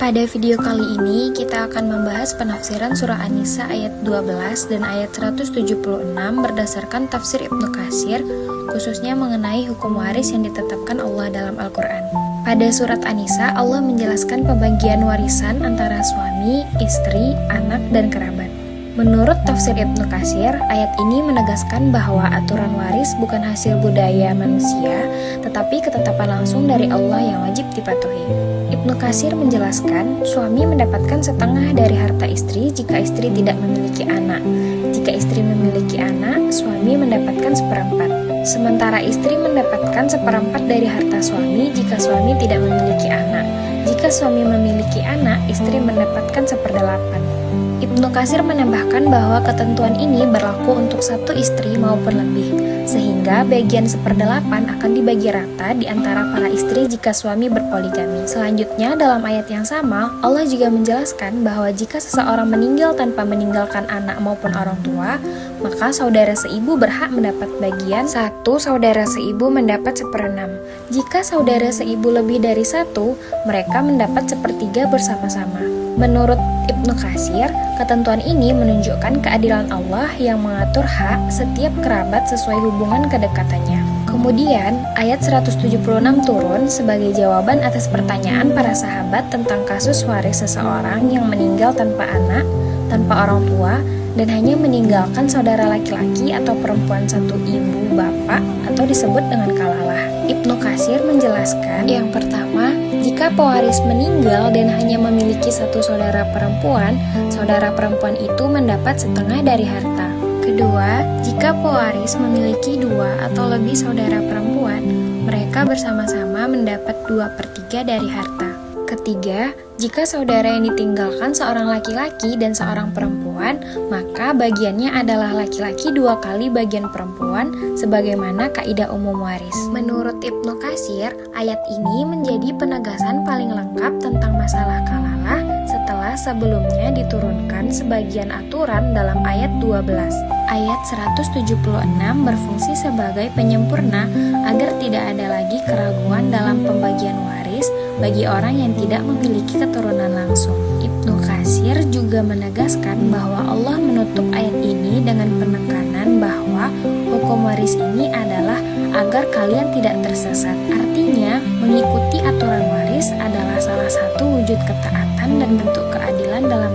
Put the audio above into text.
Pada video kali ini kita akan membahas penafsiran surah An-Nisa ayat 12 dan ayat 176 berdasarkan tafsir Ibnu Katsir, khususnya mengenai hukum waris yang ditetapkan Allah dalam Al-Quran. Pada surat An-Nisa, Allah menjelaskan pembagian warisan antara suami, istri, anak, dan kerabat. Menurut tafsir Ibnu Katsir, ayat ini menegaskan bahwa aturan waris bukan hasil budaya manusia, tetapi ketetapan langsung dari Allah yang wajib dipatuhi. Ibnu Katsir menjelaskan, suami mendapatkan setengah dari harta istri jika istri tidak memiliki anak. Jika istri memiliki anak, suami mendapatkan seperempat. Sementara istri mendapatkan seperempat dari harta suami jika suami tidak memiliki anak. Jika suami memiliki anak, istri mendapatkan seperdelapan. Ibnu Katsir menambahkan bahwa ketentuan ini berlaku untuk satu istri maupun lebih, sehingga bagian seperdelapan akan dibagi rata di antara para istri jika suami berpoligami. Selanjutnya, dalam ayat yang sama, Allah juga menjelaskan bahwa jika seseorang meninggal tanpa meninggalkan anak maupun orang tua, maka saudara seibu berhak mendapat bagian satu, saudara seibu mendapat seperenam. Jika saudara seibu lebih dari satu, mereka mendapat sepertiga bersama-sama. Menurut Ibnu Katsir, ketentuan ini menunjukkan keadilan Allah yang mengatur hak setiap kerabat sesuai hubungan kedekatannya. Kemudian, ayat 176 turun sebagai jawaban atas pertanyaan para sahabat tentang kasus waris seseorang yang meninggal tanpa anak, tanpa orang tua, dan hanya meninggalkan saudara laki-laki atau perempuan satu ibu bapak atau disebut dengan kalalah. Ibnu Katsir menjelaskan, yang pertama, jika pewaris meninggal dan hanya memiliki satu saudara perempuan itu mendapat setengah dari harta. Kedua, jika pewaris memiliki dua atau lebih saudara perempuan, mereka bersama-sama mendapat 2/3 dari harta. Ketiga, jika saudara yang ditinggalkan seorang laki-laki dan seorang perempuan, maka bagiannya adalah laki-laki 2 kali bagian perempuan, sebagaimana kaidah umum waris. Menurut Ibnu Katsir, ayat ini menjadi penegasan paling lengkap tentang masalah kalalah setelah sebelumnya diturunkan sebagian aturan dalam ayat 12. Ayat 176 berfungsi sebagai penyempurna agar tidak ada lagi keraguan dalam pembagian waris bagi orang yang tidak memiliki keturunan langsung. Ibnu Katsir juga menegaskan bahwa Allah menutup ayat ini dengan penekanan bahwa hukum waris ini adalah agar kalian tidak tersesat. Artinya, mengikuti aturan waris adalah salah satu wujud ketaatan dan bentuk keadilan dalam